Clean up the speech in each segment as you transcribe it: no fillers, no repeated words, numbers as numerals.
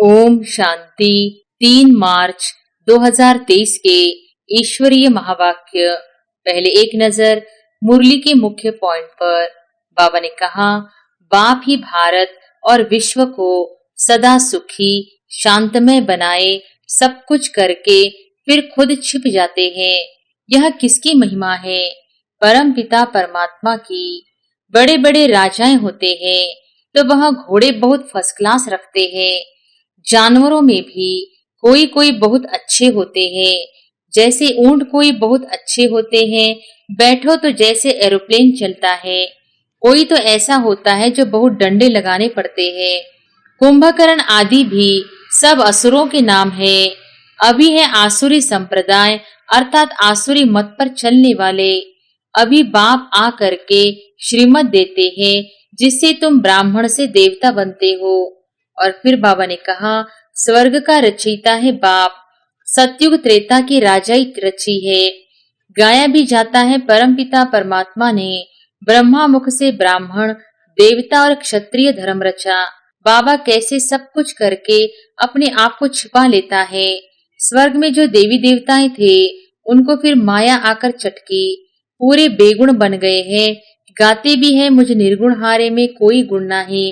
ओम शांति। 3 मार्च 2023 के ईश्वरीय महावाक्य। पहले एक नजर मुरली के मुख्य पॉइंट पर। बाबा ने कहा, बाप ही भारत और विश्व को सदा सुखी शांतमय बनाए, सब कुछ करके फिर खुद छिप जाते हैं। यह किसकी महिमा है? परम पिता परमात्मा की। बड़े बड़े राजाएं होते हैं तो वह घोड़े बहुत फर्स्ट क्लास रखते हैं। जानवरों में भी कोई कोई बहुत अच्छे होते हैं, जैसे ऊंट कोई बहुत अच्छे होते हैं, बैठो तो जैसे एरोप्लेन चलता है। कोई तो ऐसा होता है जो बहुत डंडे लगाने पड़ते हैं। कुंभकर्ण आदि भी सब असुरों के नाम है। अभी है आसुरी संप्रदाय अर्थात आसुरी मत पर चलने वाले। अभी बाप आ करके श्रीमत देते हैं जिससे तुम ब्राह्मण से देवता बनते हो। और फिर बाबा ने कहा, स्वर्ग का रचयिता है बाप, सतयुग त्रेता की राजाई रची है। गाया भी जाता है परमपिता परमात्मा ने ब्रह्मा मुख से ब्राह्मण देवता और क्षत्रिय धर्म रचा। बाबा कैसे सब कुछ करके अपने आप को छिपा लेता है। स्वर्ग में जो देवी देवताएं थे उनको फिर माया आकर चटकी, पूरे बेगुण बन गए हैं। गाते भी हैं, मुझ निर्गुण हारे में कोई गुण नहीं।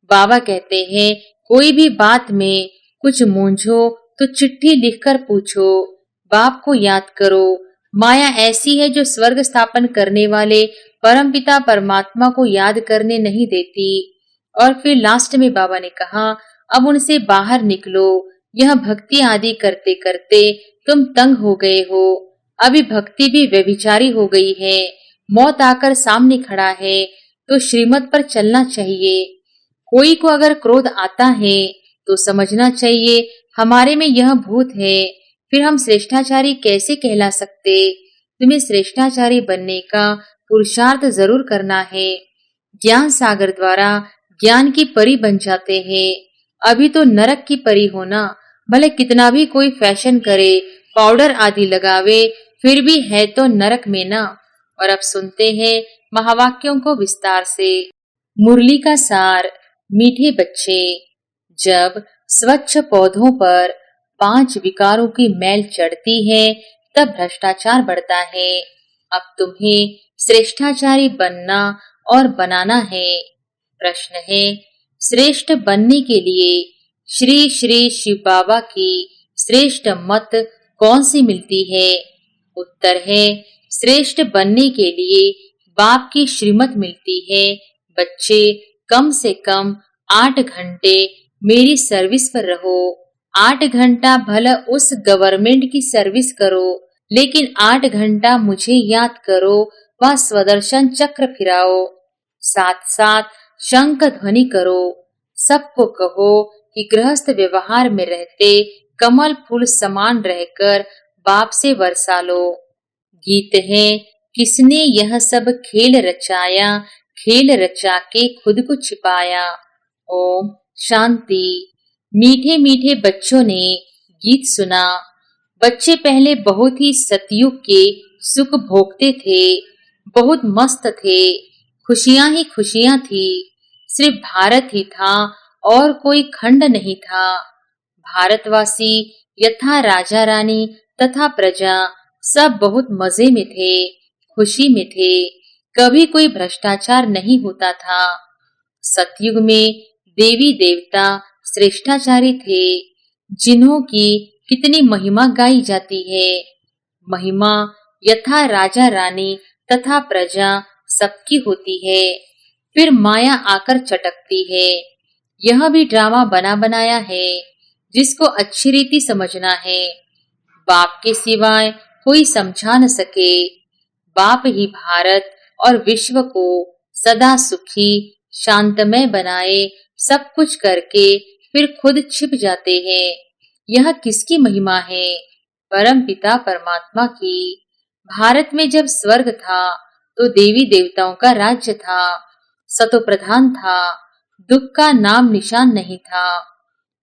बाबा कहते हैं, कोई भी बात में कुछ मूंझो तो चिट्ठी लिखकर पूछो, बाप को याद करो। माया ऐसी है जो स्वर्ग स्थापन करने वाले परमपिता परमात्मा को याद करने नहीं देती। और फिर लास्ट में बाबा ने कहा, अब उनसे बाहर निकलो। यह भक्ति आदि करते करते तुम तंग हो गए हो। अभी भक्ति भी व्यभिचारी हो गई है। मौत आकर सामने खड़ा है तो श्रीमत पर चलना चाहिए। कोई को अगर क्रोध आता है तो समझना चाहिए हमारे में यह भूत है। फिर हम श्रेष्ठाचारी कैसे कहला सकते? तुम्हें श्रेष्ठाचारी बनने का पुरुषार्थ जरूर करना है। ज्ञान सागर द्वारा ज्ञान की परी बन जाते हैं। अभी तो नरक की परी होना, भले कितना भी कोई फैशन करे, पाउडर आदि लगावे, फिर भी है तो नरक में ना। और अब सुनते हैं महावाक्यों को विस्तार से। मुरली का सार। मीठे बच्चे, जब स्वच्छ पौधों पर 5 विकारों की मैल चढ़ती है तब भ्रष्टाचार बढ़ता है। अब तुम्हें श्रेष्ठाचारी बनना और बनाना है। प्रश्न है, श्रेष्ठ बनने के लिए श्री श्री शिव बाबा की श्रेष्ठ मत कौन सी मिलती है? उत्तर है, श्रेष्ठ बनने के लिए बाप की श्रीमत मिलती है। बच्चे, कम से कम 8 घंटे मेरी सर्विस पर रहो। 8 घंटा भला उस गवर्नमेंट की सर्विस करो, लेकिन 8 घंटा मुझे याद करो व स्वदर्शन चक्र फिराओ। साथ साथ शंख ध्वनि करो। सबको कहो कि गृहस्थ व्यवहार में रहते कमल फूल समान रहकर बाप से वर्षा लो। गीत है, किसने यह सब खेल रचाया, खेल रचा के खुद को छिपाया। ओम शांति। मीठे मीठे बच्चों ने गीत सुना। बच्चे पहले बहुत ही सतयुग के सुख भोगते थे, बहुत मस्त थे, खुशियां ही खुशियां थी। सिर्फ भारत ही था और कोई खंड नहीं था। भारतवासी यथा राजा रानी तथा प्रजा सब बहुत मजे में थे, खुशी में थे। कभी कोई भ्रष्टाचार नहीं होता था। सतयुग में देवी देवता श्रेष्ठाचारी थे, जिन्हों की कितनी महिमा गाई जाती है। महिमा यथा राजा रानी तथा प्रजा सबकी होती है, फिर माया आकर चटकती है। यह भी ड्रामा बना बनाया है, जिसको अच्छी रीति समझना है। बाप के सिवाय कोई समझा न सके। बाप ही भारत और विश्व को सदा सुखी शांतमय बनाए, सब कुछ करके फिर खुद छिप जाते हैं। यह किसकी महिमा है? परम पिता परमात्मा की। भारत में जब स्वर्ग था तो देवी देवताओं का राज्य था, सतो प्रधान था, दुख का नाम निशान नहीं था।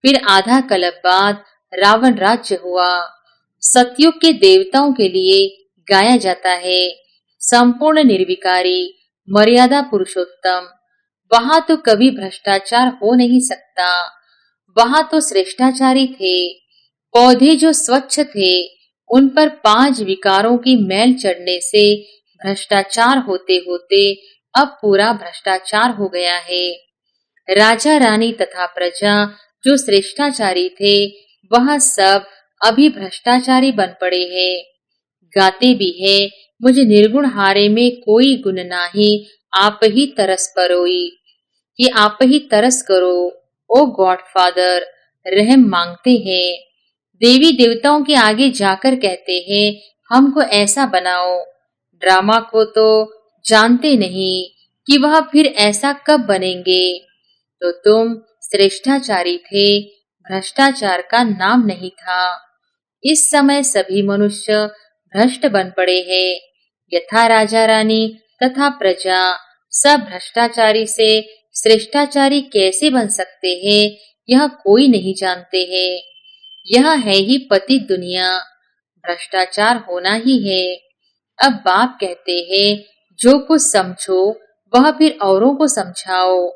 फिर आधा कल्प बाद रावण राज्य हुआ। सतयुग के देवताओं के लिए गाया जाता है, संपूर्ण निर्विकारी मर्यादा पुरुषोत्तम। वहां तो कभी भ्रष्टाचार हो नहीं सकता। वहां तो श्रेष्ठाचारी थे। पौधे जो स्वच्छ थे उन पर 5 विकारों की मैल चढ़ने से भ्रष्टाचार होते होते अब पूरा भ्रष्टाचार हो गया है। राजा रानी तथा प्रजा जो श्रेष्ठाचारी थे वह सब अभी भ्रष्टाचारी बन पड़े हैं। गाते भी है, मुझे निर्गुण हारे में कोई गुण नाही, आप ही तरस परोई। कि आप ही तरस करो, ओ गॉड फादर, रहम मांगते हैं। देवी देवताओं के आगे जाकर कहते हैं हमको ऐसा बनाओ। ड्रामा को तो जानते नहीं कि वह फिर ऐसा कब बनेंगे। तो तुम श्रेष्ठाचारी थे, भ्रष्टाचार का नाम नहीं था। इस समय सभी मनुष्य भ्रष्ट बन पड़े हैं। यथा राजा रानी तथा प्रजा सब भ्रष्टाचारी से श्रेष्ठाचारी कैसे बन सकते हैं, यह कोई नहीं जानते हैं। यह है ही पतित दुनिया, भ्रष्टाचार होना ही है। अब बाप कहते हैं जो कुछ समझो वह फिर औरों को समझाओ।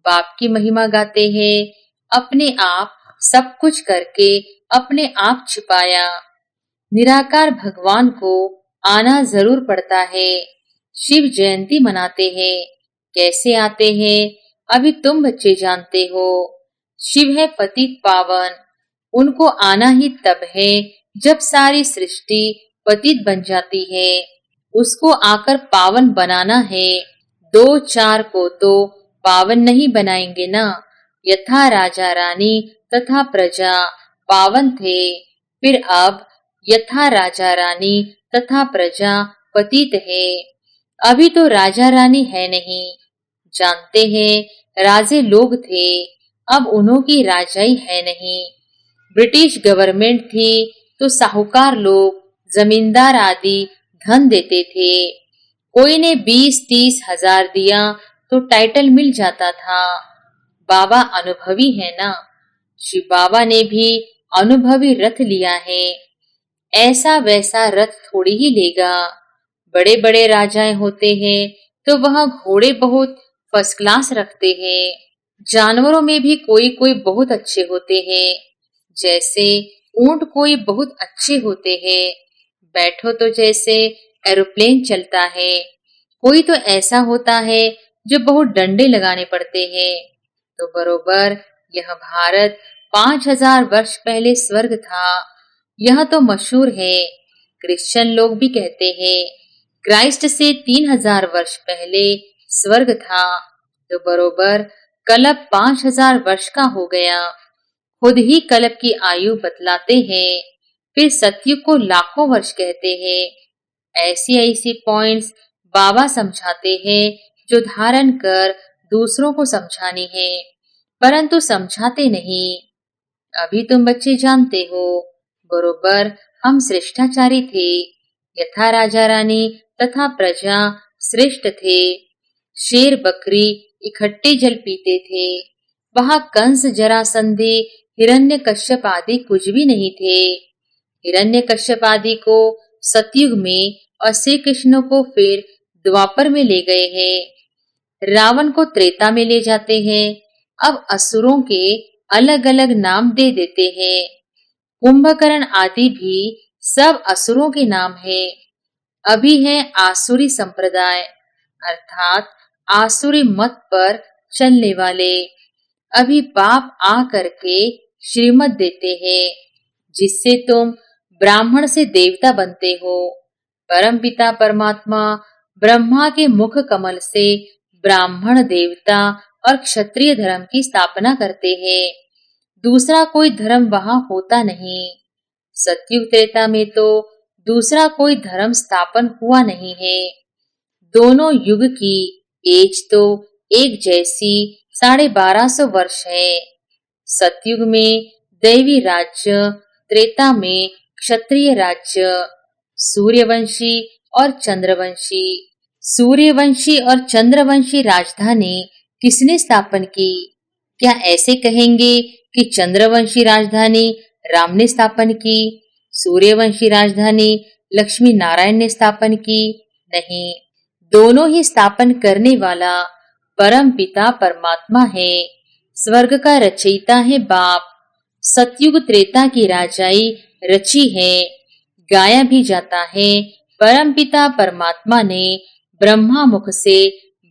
बाप की महिमा गाते हैं, अपने आप सब कुछ करके अपने आप छिपाया। निराकार भगवान को आना जरूर पड़ता है। शिव जयंती मनाते हैं, कैसे आते हैं अभी तुम बच्चे जानते हो। शिव है पतित पावन, उनको आना ही तब है जब सारी सृष्टि पतित बन जाती है। उसको आकर पावन बनाना है। 2-4 को तो पावन नहीं बनाएंगे ना। यथा राजा रानी तथा प्रजा पावन थे, फिर अब यथा राजा रानी तथा प्रजा पतित है। अभी तो राजा रानी है नहीं। जानते हैं राजे लोग थे, अब उन्हों की राजाई है नहीं। ब्रिटिश गवर्नमेंट थी तो साहूकार लोग, जमींदार आदि धन देते थे। कोई ने 20-30 हजार दिया तो टाइटल मिल जाता था। बाबा अनुभवी है ना, शिव बाबा ने भी अनुभवी रथ लिया है। ऐसा वैसा रथ थोड़ी ही लेगा। बड़े बड़े राजाएं होते हैं तो वह घोड़े बहुत फर्स्ट क्लास रखते हैं। जानवरों में भी कोई कोई बहुत अच्छे होते हैं। जैसे ऊंट कोई बहुत अच्छे होते हैं। बैठो तो जैसे एरोप्लेन चलता है। कोई तो ऐसा होता है जो बहुत डंडे लगाने पड़ते हैं। तो बरोबर यह भारत 5000 वर्ष पहले स्वर्ग था, यह तो मशहूर है। क्रिश्चियन लोग भी कहते हैं क्राइस्ट से 3000 वर्ष पहले स्वर्ग था। तो बरोबर कल्प 5000 वर्ष का हो गया। खुद ही कल्प की आयु बतलाते हैं, फिर सतयुग को लाखों वर्ष कहते हैं। ऐसी ऐसी पॉइंट्स बाबा समझाते हैं जो धारण कर दूसरों को समझानी है, परंतु समझाते नहीं। अभी तुम बच्चे जानते हो, बरोबर हम श्रेष्ठाचारी थे। यथा राजा रानी तथा प्रजा श्रेष्ठ थे। शेर बकरी इकट्ठे जल पीते थे। वहां कंस जरासंधि हिरण्यकश्यप आदि कुछ भी नहीं थे। हिरण्यकश्यप आदि को सतयुग में और श्री कृष्ण को फिर द्वापर में ले गए हैं। रावण को त्रेता में ले जाते हैं। अब असुरों के अलग अलग नाम दे देते हैं। कुंभकर्ण आदि भी सब असुरों के नाम है। अभी है आसुरी संप्रदाय, अर्थात आसुरी मत पर चलने वाले। अभी बाप आ करके श्रीमत देते हैं, जिससे तुम ब्राह्मण से देवता बनते हो। परमपिता परमात्मा ब्रह्मा के मुख कमल से ब्राह्मण देवता और क्षत्रिय धर्म की स्थापना करते हैं। दूसरा कोई धर्म वहां होता नहीं। सतयुग त्रेता में तो दूसरा कोई धर्म स्थापन हुआ नहीं है। दोनों युग की एज तो एक जैसी 1250 वर्ष है। सतयुग में दैवी राज्य, त्रेता में क्षत्रिय राज्य। सूर्यवंशी और चंद्रवंशी। सूर्यवंशी और चंद्रवंशी राजधानी किसने स्थापन की? क्या ऐसे कहेंगे कि चंद्रवंशी राजधानी राम ने स्थापन की, सूर्यवंशी राजधानी लक्ष्मी नारायण ने स्थापन की? नहीं, दोनों ही स्थापन करने वाला परम पिता परमात्मा है। स्वर्ग का रचयिता है बाप। सतयुग त्रेता की राजाई रची है। गाया भी जाता है परमपिता परमात्मा ने ब्रह्मा मुख से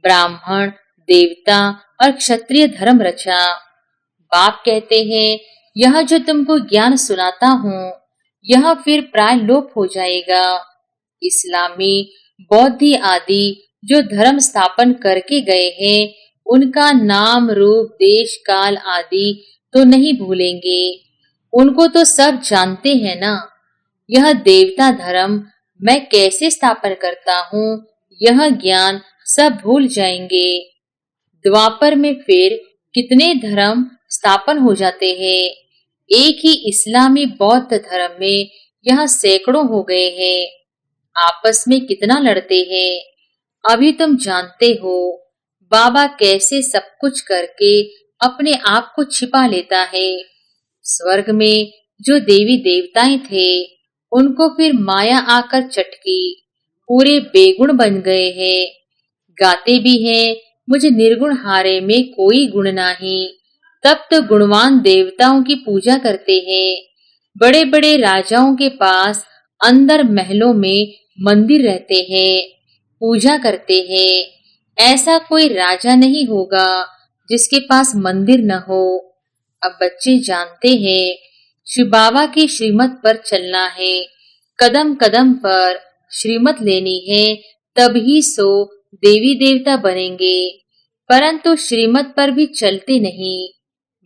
ब्राह्मण, देवता और क्षत्रिय धर्म रचा। बाप कहते हैं, यह जो तुमको ज्ञान सुनाता हूँ, यह फिर प्राय लोप हो जाएगा। इस्लामी, बौद्ध आदि जो धर्म स्थापन करके गए हैं, उनका नाम, रूप, देश, काल आदि तो नहीं भूलेंगे। उनको तो सब जानते हैं ना। यह देवता धर्म मैं कैसे स्थापन करता हूँ, यह ज्ञान सब भूल जाएंगे। द्वापर में फिर कितने धर्म स्थापन हो जाते हैं। एक ही इस्लामी बौद्ध धर्म में यह सैकड़ों हो गए हैं। आपस में कितना लड़ते हैं। अभी तुम जानते हो बाबा कैसे सब कुछ करके अपने आप को छिपा लेता है। स्वर्ग में जो देवी देवताएं थे, उनको फिर माया आकर चटकी, पूरे बेगुण बन गए हैं। गाते भी हैं, मुझे निर्गुण हारे में कोई गुण नहीं। तब तो गुणवान देवताओं की पूजा करते हैं। बड़े बड़े राजाओं के पास अंदर महलों में मंदिर रहते हैं, पूजा करते हैं। ऐसा कोई राजा नहीं होगा जिसके पास मंदिर न हो। अब बच्चे जानते हैं, शिव बाबा की श्रीमत पर चलना है। कदम कदम पर श्रीमत लेनी है, तभी सो देवी देवता बनेंगे। परंतु श्रीमत पर भी चलते नहीं।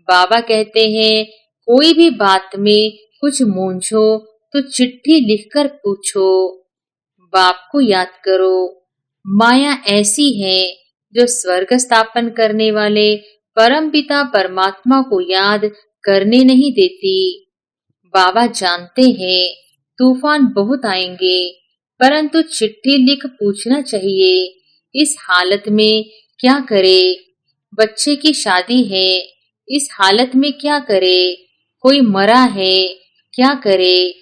बाबा कहते हैं, कोई भी बात में कुछ मूंझो तो चिट्ठी लिखकर पूछो। बाप को याद करो। माया ऐसी है जो स्वर्ग स्थापन करने वाले परमपिता परमात्मा को याद करने नहीं देती। बाबा जानते हैं तूफान बहुत आएंगे, परंतु चिट्ठी लिख पूछना चाहिए। इस हालत में क्या करे? बच्चे की शादी है, इस हालत में क्या करे? कोई मरा है, क्या करे?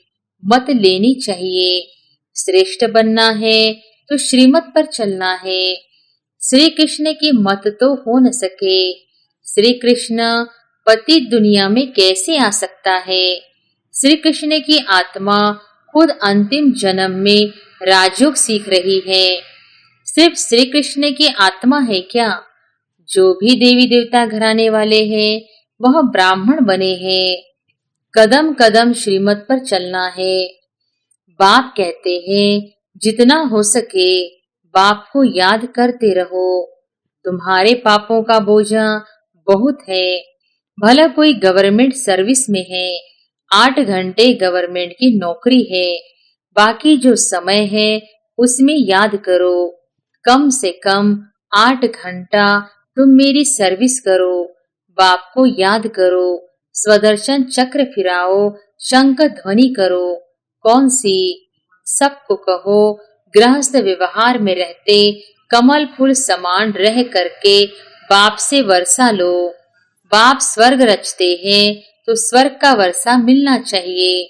मत लेनी चाहिए। श्रेष्ठ बनना है तो श्रीमत पर चलना है। श्री कृष्ण की मत तो हो न सके। श्री कृष्ण पति दुनिया में कैसे आ सकता है? श्री कृष्ण की आत्मा खुद अंतिम जन्म में राजयोग सीख रही है। सिर्फ श्री कृष्ण की आत्मा है क्या? जो भी देवी देवता घराने वाले हैं, वह ब्राह्मण बने हैं। कदम कदम श्रीमत पर चलना है। बाप कहते हैं, जितना हो सके बाप को याद करते रहो। तुम्हारे पापों का बोझा बहुत है। भला कोई गवर्नमेंट सर्विस में है, 8 घंटे गवर्नमेंट की नौकरी है, बाकी जो समय है उसमें याद करो। कम से कम 8 घंटा तुम मेरी सर्विस करो। बाप को याद करो। स्वदर्शन चक्र फिराओ, शंख ध्वनि करो। कौन सी? सबको कहो, गृहस्थ व्यवहार में रहते कमल फूल समान रह करके बाप से वर्षा लो। बाप स्वर्ग रचते हैं तो स्वर्ग का वर्षा मिलना चाहिए।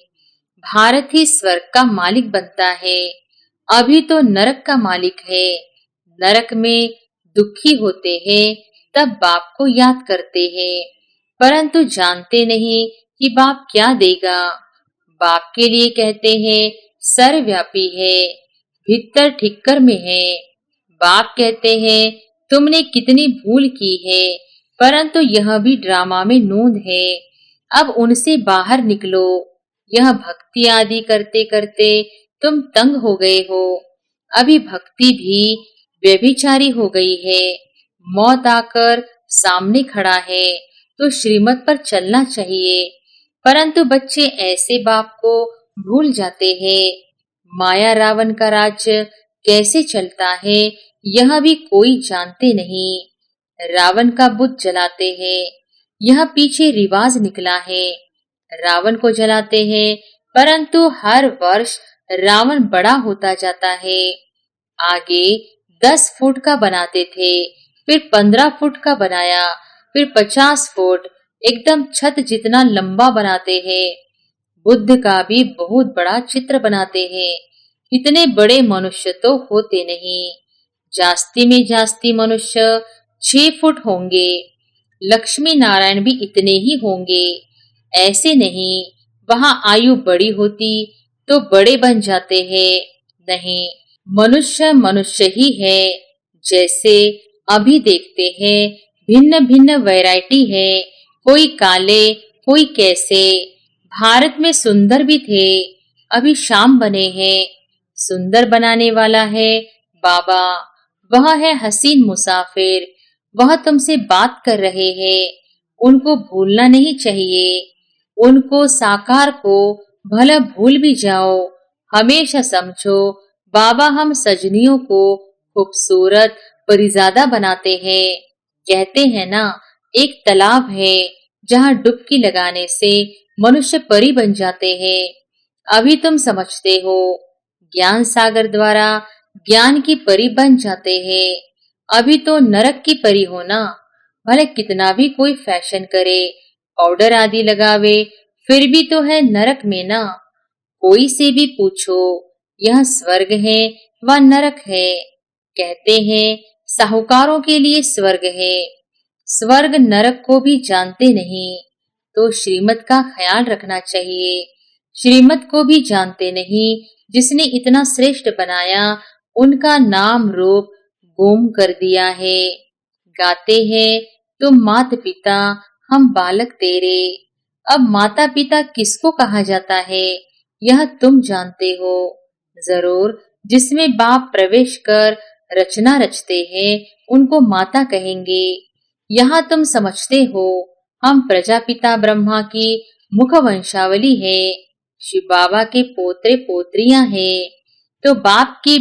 भारत ही स्वर्ग का मालिक बनता है। अभी तो नरक का मालिक है। नरक में दुखी होते हैं, तब बाप को याद करते हैं, परंतु जानते नहीं कि बाप क्या देगा। बाप के लिए कहते हैं, सर्वव्यापी है, भीतर ठिक्कर में है। बाप कहते हैं, तुमने कितनी भूल की है, परंतु यह भी ड्रामा में नोंद है। अब उनसे बाहर निकलो। यह भक्ति आदि करते करते तुम तंग हो गए हो। अभी भक्ति भी व्यभिचारी हो गई है। मौत आकर सामने खड़ा है तो श्रीमत पर चलना चाहिए, परंतु बच्चे ऐसे बाप को भूल जाते हैं। माया रावण का राज्य कैसे चलता है, यह भी कोई जानते नहीं। रावण का बुत जलाते हैं, यह पीछे रिवाज निकला है। रावण को जलाते हैं, परंतु हर वर्ष रावण बड़ा होता जाता है। आगे 10 फुट का बनाते थे, फिर 15 फुट का बनाया, फिर 50 फुट, एकदम छत जितना लंबा बनाते हैं। बुद्ध का भी बहुत बड़ा चित्र बनाते हैं। इतने बड़े मनुष्य तो होते नहीं। जास्ती में जास्ती मनुष्य 6 फुट होंगे। लक्ष्मी नारायण भी इतने ही होंगे। ऐसे नहीं, वहां आयु बड़ी होती तो बड़े बन जाते हैं। नहीं, मनुष्य मनुष्य ही है। जैसे अभी देखते हैं, भिन्न भिन्न वैरायटी है, कोई काले कोई कैसे। भारत में सुंदर भी थे, अभी शाम बने हैं। सुंदर बनाने वाला है बाबा। वह है हसीन मुसाफिर, वह तुमसे बात कर रहे हैं। उनको भूलना नहीं चाहिए। उनको साकार को भला भूल भी जाओ, हमेशा समझो बाबा हम सजनियों को खूबसूरत परिजादा बनाते हैं। कहते हैं ना, एक तालाब है जहाँ डुबकी लगाने से मनुष्य परी बन जाते हैं। अभी तुम समझते हो, ज्ञान सागर द्वारा ज्ञान की परी बन जाते हैं। अभी तो नरक की परी हो ना, भले कितना भी कोई फैशन करे, पाउडर आदि लगावे, फिर भी तो है नरक में ना। कोई से भी पूछो, यह स्वर्ग है व नरक है। कहते हैं साहूकारों के लिए स्वर्ग है। स्वर्ग नरक को भी जानते नहीं, तो श्रीमत का ख्याल रखना चाहिए। श्रीमत को भी जानते नहीं, जिसने इतना श्रेष्ठ बनाया, उनका नाम रूप गुम कर दिया है। गाते हैं तुम माता पिता हम बालक तेरे। अब माता पिता किसको कहा जाता है, यह तुम जानते हो जरूर। जिसमें बाप प्रवेश कर रचना रचते हैं, उनको माता कहेंगे। यहाँ तुम समझते हो, हम प्रजापिता ब्रह्मा की मुख वंशावली है। शिव बाबा के पोत्रे पोत्रियां हैं, तो बाप के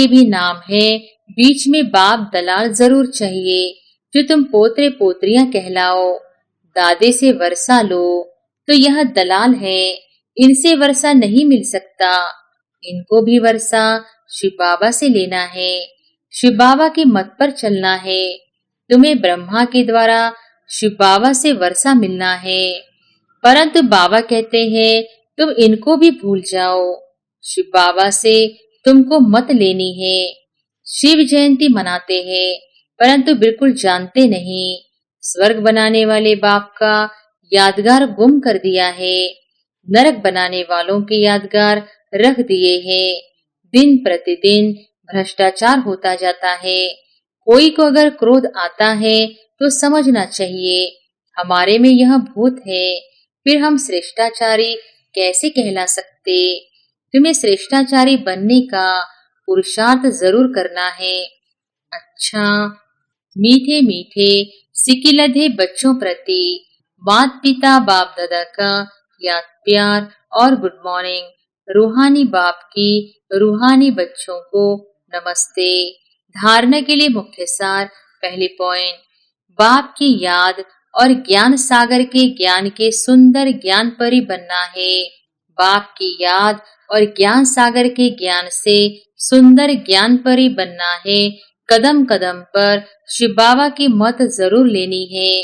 भी नाम है। बीच में बाप दलाल जरूर चाहिए, जो तुम पोत्रे पोत्रियां कहलाओ। दादे से वर्षा लो, तो यह दलाल है, इनसे वर्षा नहीं मिल सकता। इनको भी वर्षा शिव बाबा से लेना है, शिव बाबा के मत पर चलना है। तुम्हें ब्रह्मा के द्वारा शिव बाबा से वर्षा मिलना है, परंतु बाबा कहते हैं तुम इनको भी भूल जाओ। शिव बाबा से तुमको मत लेनी है। शिव जयंती मनाते हैं, परंतु बिल्कुल जानते नहीं, स्वर्ग बनाने वाले बाप का यादगार गुम कर दिया है। नरक बनाने वालों के यादगार रख दिए हैं। दिन प्रतिदिन भ्रष्टाचार होता जाता है। कोई को अगर क्रोध आता है तो समझना चाहिए हमारे में यह भूत है, फिर हम श्रेष्ठाचारी कैसे कहला सकते। तुम्हें श्रेष्ठाचारी बनने का पुरुषार्थ जरूर करना है। अच्छा, मीठे मीठे सिकिलधे बच्चों प्रति माता पिता बाप दादा का याद प्यार और गुड मॉर्निंग। रूहानी बाप की रूहानी बच्चों को नमस्ते। धारणा के लिए मुख्य सार। पहले पॉइंट, बाप की याद और ज्ञान सागर के ज्ञान के सुंदर ज्ञान परी बनना है। बाप की याद और ज्ञान सागर के ज्ञान से सुंदर ज्ञान परी बनना है। कदम कदम पर शिव बाबा की मत जरूर लेनी है।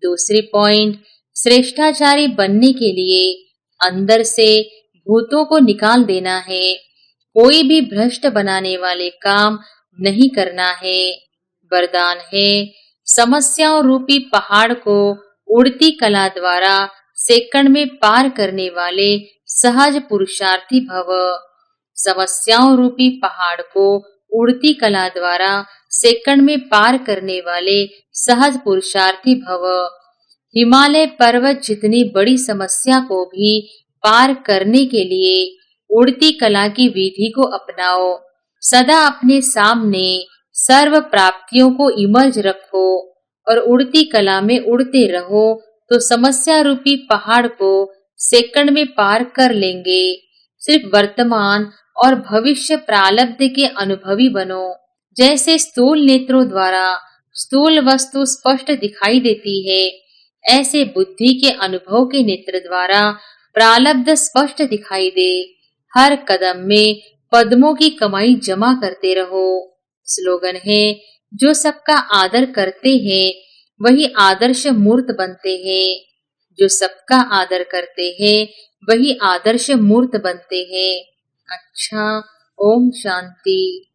दूसरी पॉइंट, श्रेष्ठाचारी बनने के लिए अंदर से भूतों को निकाल देना है। कोई भी भ्रष्ट बनाने वाले काम नहीं करना है। वरदान है, समस्याओं रूपी पहाड़ को उड़ती कला द्वारा सेकंड में पार करने वाले सहज पुरुषार्थी भव। समस्याओं रूपी पहाड़ को उड़ती कला द्वारा सेकंड में पार करने वाले सहज पुरुषार्थी भव। हिमालय पर्वत जितनी बड़ी समस्या को भी पार करने के लिए उड़ती कला की विधि को अपनाओ। सदा अपने सामने सर्व प्राप्तियों को इमर्ज रखो और उड़ती कला में उड़ते रहो, तो समस्या रूपी पहाड़ को सेकंड में पार कर लेंगे। सिर्फ वर्तमान और भविष्य प्रारब्ध के अनुभवी बनो। जैसे स्थूल नेत्रों द्वारा स्थूल वस्तु स्पष्ट दिखाई देती है, ऐसे बुद्धि के अनुभव के नेत्र द्वारा प्रारब्ध स्पष्ट दिखाई दे। हर कदम में पद्मों की कमाई जमा करते रहो। स्लोगन है, जो सबका आदर करते हैं वही आदर्श मूर्त बनते हैं। जो सबका आदर करते हैं वही आदर्श मूर्त बनते हैं। अच्छा, ओम शांति।